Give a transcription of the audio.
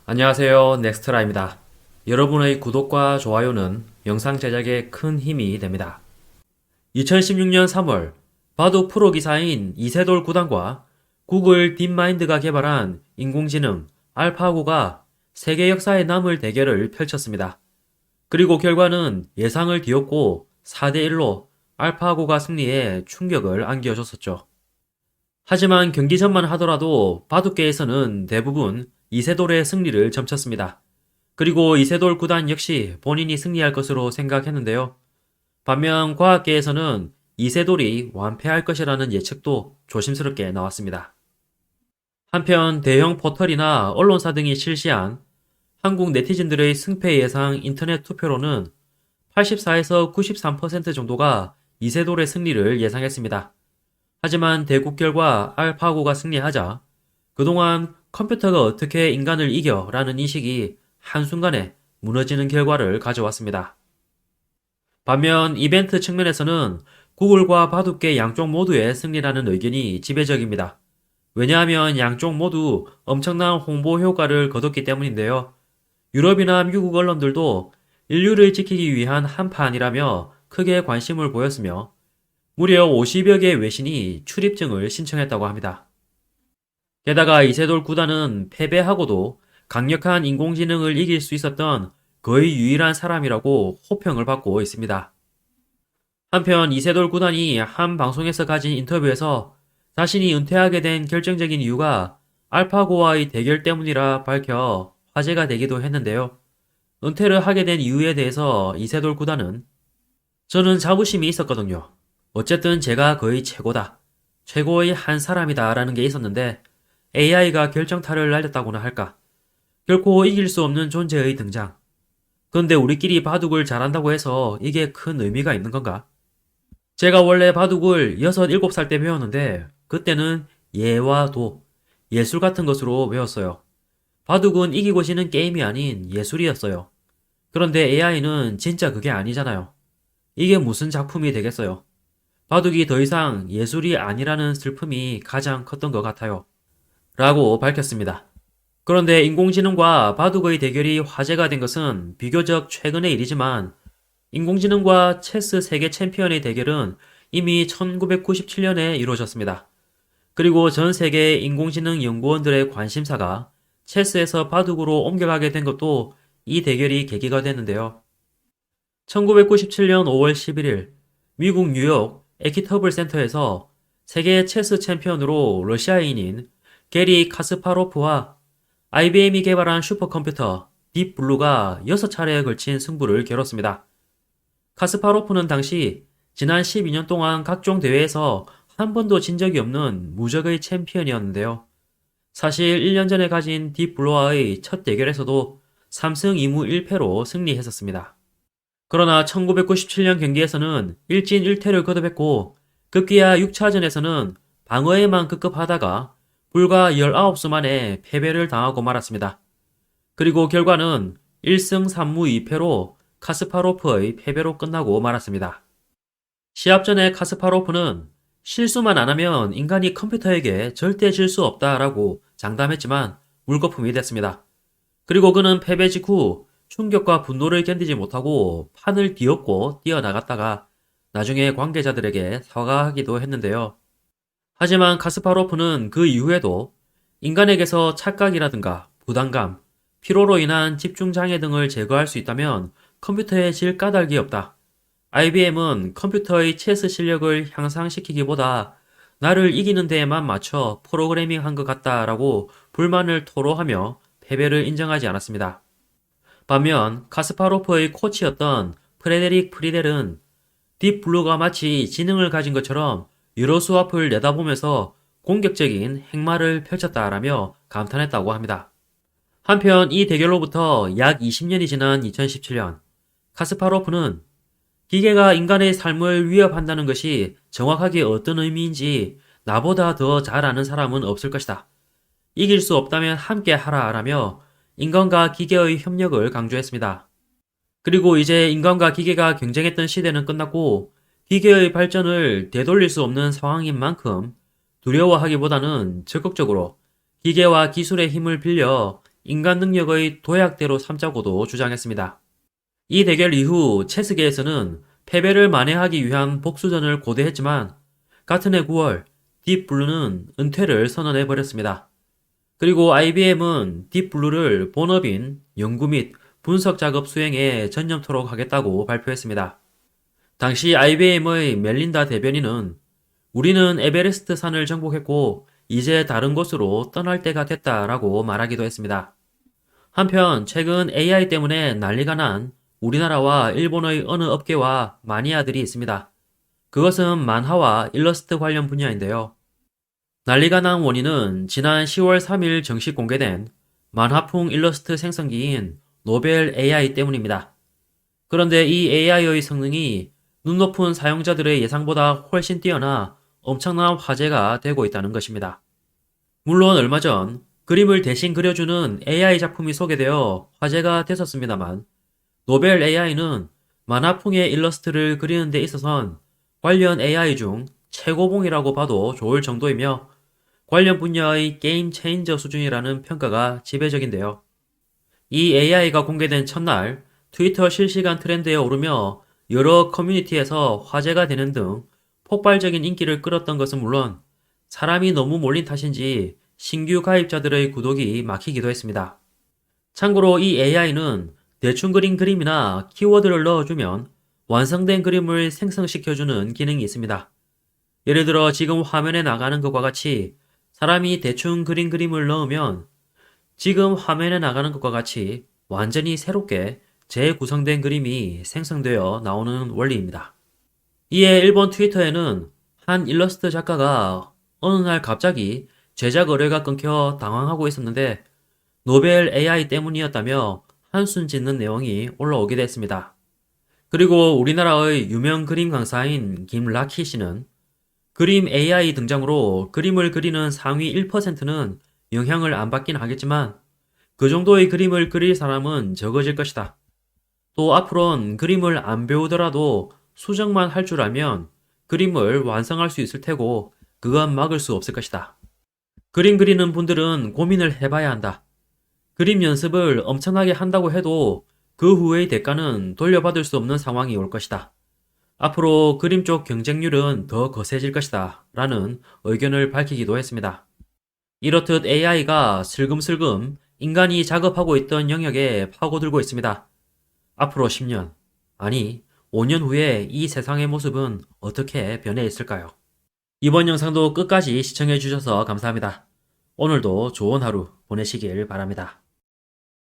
안녕하세요. 넥스트라입니다. 여러분의 구독과 좋아요는 영상 제작에 큰 힘이 됩니다. 2016년 3월 바둑 프로 기사인 이세돌 구단과 구글 딥마인드가 개발한 인공지능 알파고가 세계 역사에 남을 대결을 펼쳤습니다. 그리고 결과는 예상을 뒤엎고 4대1로 알파고가 승리해 충격을 안겨줬었죠. 하지만 경기 전만 하더라도 바둑계에서는 대부분 이세돌의 승리를 점쳤습니다. 그리고 이세돌 구단 역시 본인이 승리할 것으로 생각했는데요. 반면 과학계에서는 이세돌이 완패할 것이라는 예측도 조심스럽게 나왔습니다. 한편 대형 포털이나 언론사 등이 실시한 한국 네티즌들의 승패 예상 인터넷 투표로는 84에서 93% 정도가 이세돌의 승리를 예상했습니다. 하지만 대국 결과 알파고가 승리하자 그동안 컴퓨터가 어떻게 인간을 이겨 라는 인식이 한순간에 무너지는 결과를 가져왔습니다. 반면 이벤트 측면에서는 구글과 바둑계 양쪽 모두의 승리라는 의견이 지배적입니다. 왜냐하면 양쪽 모두 엄청난 홍보 효과를 거뒀기 때문인데요. 유럽이나 미국 언론들도 인류를 지키기 위한 한판이라며 크게 관심을 보였으며 무려 50여 개의 외신이 출입증을 신청했다고 합니다. 게다가 이세돌 구단은 패배하고도 강력한 인공지능을 이길 수 있었던 거의 유일한 사람이라고 호평을 받고 있습니다. 한편 이세돌 구단이 한 방송에서 가진 인터뷰에서 자신이 은퇴하게 된 결정적인 이유가 알파고와의 대결 때문이라 밝혀 화제가 되기도 했는데요. 은퇴를 하게 된 이유에 대해서 이세돌 구단은 저는 자부심이 있었거든요. 어쨌든 제가 거의 최고다. 최고의 한 사람이다 라는 게 있었는데 AI가 결정타를 날렸다고나 할까. 결코 이길 수 없는 존재의 등장. 그런데 우리끼리 바둑을 잘한다고 해서 이게 큰 의미가 있는 건가? 제가 원래 바둑을 6, 7살 때 배웠는데 그때는 예와 도, 예술 같은 것으로 배웠어요. 바둑은 이기고 지는 게임이 아닌 예술이었어요. 그런데 AI는 진짜 그게 아니잖아요. 이게 무슨 작품이 되겠어요. 바둑이 더 이상 예술이 아니라는 슬픔이 가장 컸던 것 같아요. 라고 밝혔습니다. 그런데 인공지능과 바둑의 대결이 화제가 된 것은 비교적 최근의 일이지만 인공지능과 체스 세계 챔피언의 대결은 이미 1997년에 이루어졌습니다. 그리고 전 세계의 인공지능 연구원들의 관심사가 체스에서 바둑으로 옮겨가게 된 것도 이 대결이 계기가 됐는데요. 1997년 5월 11일 미국 뉴욕 에키터블 센터에서 세계 체스 챔피언으로 러시아인인 게리 카스파로프와 IBM이 개발한 슈퍼컴퓨터 딥블루가 6차례에 걸친 승부를 겨뤘습니다. 카스파로프는 당시 지난 12년 동안 각종 대회에서 한 번도 진 적이 없는 무적의 챔피언이었는데요. 사실 1년 전에 가진 딥블루와의 첫 대결에서도 3승 2무 1패로 승리했었습니다. 그러나 1997년 경기에서는 1진 1퇴를 거듭했고 급기야 6차전에서는 방어에만 급급하다가 불과 19수 만에 패배를 당하고 말았습니다. 그리고 결과는 1승 3무 2패로 카스파로프의 패배로 끝나고 말았습니다. 시합 전에 카스파로프는 실수만 안 하면 인간이 컴퓨터에게 절대 질 수 없다라고 장담했지만 물거품이 됐습니다. 그리고 그는 패배 직후 충격과 분노를 견디지 못하고 판을 뒤엎고 뛰어나갔다가 나중에 관계자들에게 사과하기도 했는데요. 하지만 카스파로프는 그 이후에도 인간에게서 착각이라든가 부담감, 피로로 인한 집중장애 등을 제거할 수 있다면 컴퓨터에 질 까닭이 없다. IBM은 컴퓨터의 체스 실력을 향상시키기보다 나를 이기는 데에만 맞춰 프로그래밍 한 것 같다라고 불만을 토로하며 패배를 인정하지 않았습니다. 반면 카스파로프의 코치였던 프레데릭 프리델은 딥블루가 마치 지능을 가진 것처럼 여러 수 앞을 내다보면서 공격적인 행마를 펼쳤다라며 감탄했다고 합니다. 한편 이 대결로부터 약 20년이 지난 2017년 카스파로프는 기계가 인간의 삶을 위협한다는 것이 정확하게 어떤 의미인지 나보다 더 잘 아는 사람은 없을 것이다. 이길 수 없다면 함께 하라라며 인간과 기계의 협력을 강조했습니다. 그리고 이제 인간과 기계가 경쟁했던 시대는 끝났고 기계의 발전을 되돌릴 수 없는 상황인 만큼 두려워하기보다는 적극적으로 기계와 기술의 힘을 빌려 인간 능력의 도약대로 삼자고도 주장했습니다. 이 대결 이후 체스계에서는 패배를 만회하기 위한 복수전을 고대했지만 같은 해 9월 딥블루는 은퇴를 선언해 버렸습니다. 그리고 IBM은 딥블루를 본업인 연구 및 분석 작업 수행에 전념토록 하겠다고 발표했습니다. 당시 IBM의 멜린다 대변인은 우리는 에베레스트 산을 정복했고 이제 다른 곳으로 떠날 때가 됐다라고 말하기도 했습니다. 한편 최근 AI 때문에 난리가 난 우리나라와 일본의 어느 업계와 마니아들이 있습니다. 그것은 만화와 일러스트 관련 분야인데요. 난리가 난 원인은 지난 10월 3일 정식 공개된 만화풍 일러스트 생성기인 노벨 AI 때문입니다. 그런데 이 AI의 성능이 눈 높은 사용자들의 예상보다 훨씬 뛰어나 엄청난 화제가 되고 있다는 것입니다. 물론 얼마 전 그림을 대신 그려주는 AI 작품이 소개되어 화제가 됐었습니다만 노벨 AI는 만화풍의 일러스트를 그리는 데 있어선 관련 AI 중 최고봉이라고 봐도 좋을 정도이며 관련 분야의 게임 체인저 수준이라는 평가가 지배적인데요. 이 AI가 공개된 첫날 트위터 실시간 트렌드에 오르며 여러 커뮤니티에서 화제가 되는 등 폭발적인 인기를 끌었던 것은 물론 사람이 너무 몰린 탓인지 신규 가입자들의 구독이 막히기도 했습니다. 참고로 이 AI는 대충 그린 그림이나 키워드를 넣어주면 완성된 그림을 생성시켜주는 기능이 있습니다. 예를 들어 지금 화면에 나가는 것과 같이 사람이 대충 그린 그림을 넣으면 지금 화면에 나가는 것과 같이 완전히 새롭게 재구성된 그림이 생성되어 나오는 원리입니다. 이에 일본 트위터에는 한 일러스트 작가가 어느 날 갑자기 제작 의뢰가 끊겨 당황하고 있었는데 노벨 AI 때문이었다며 한숨 짓는 내용이 올라오기도 했습니다. 그리고 우리나라의 유명 그림 강사인 김라키 씨는 그림 AI 등장으로 그림을 그리는 상위 1%는 영향을 안 받긴 하겠지만 그 정도의 그림을 그릴 사람은 적어질 것이다. 또 앞으론 그림을 안 배우더라도 수정만 할 줄 알면 그림을 완성할 수 있을 테고 그건 막을 수 없을 것이다. 그림 그리는 분들은 고민을 해봐야 한다. 그림 연습을 엄청나게 한다고 해도 그 후의 대가는 돌려받을 수 없는 상황이 올 것이다. 앞으로 그림 쪽 경쟁률은 더 거세질 것이다. 라는 의견을 밝히기도 했습니다. 이렇듯 AI가 슬금슬금 인간이 작업하고 있던 영역에 파고들고 있습니다. 앞으로 10년, 아니 5년 후에 이 세상의 모습은 어떻게 변해 있을까요? 이번 영상도 끝까지 시청해 주셔서 감사합니다. 오늘도 좋은 하루 보내시길 바랍니다.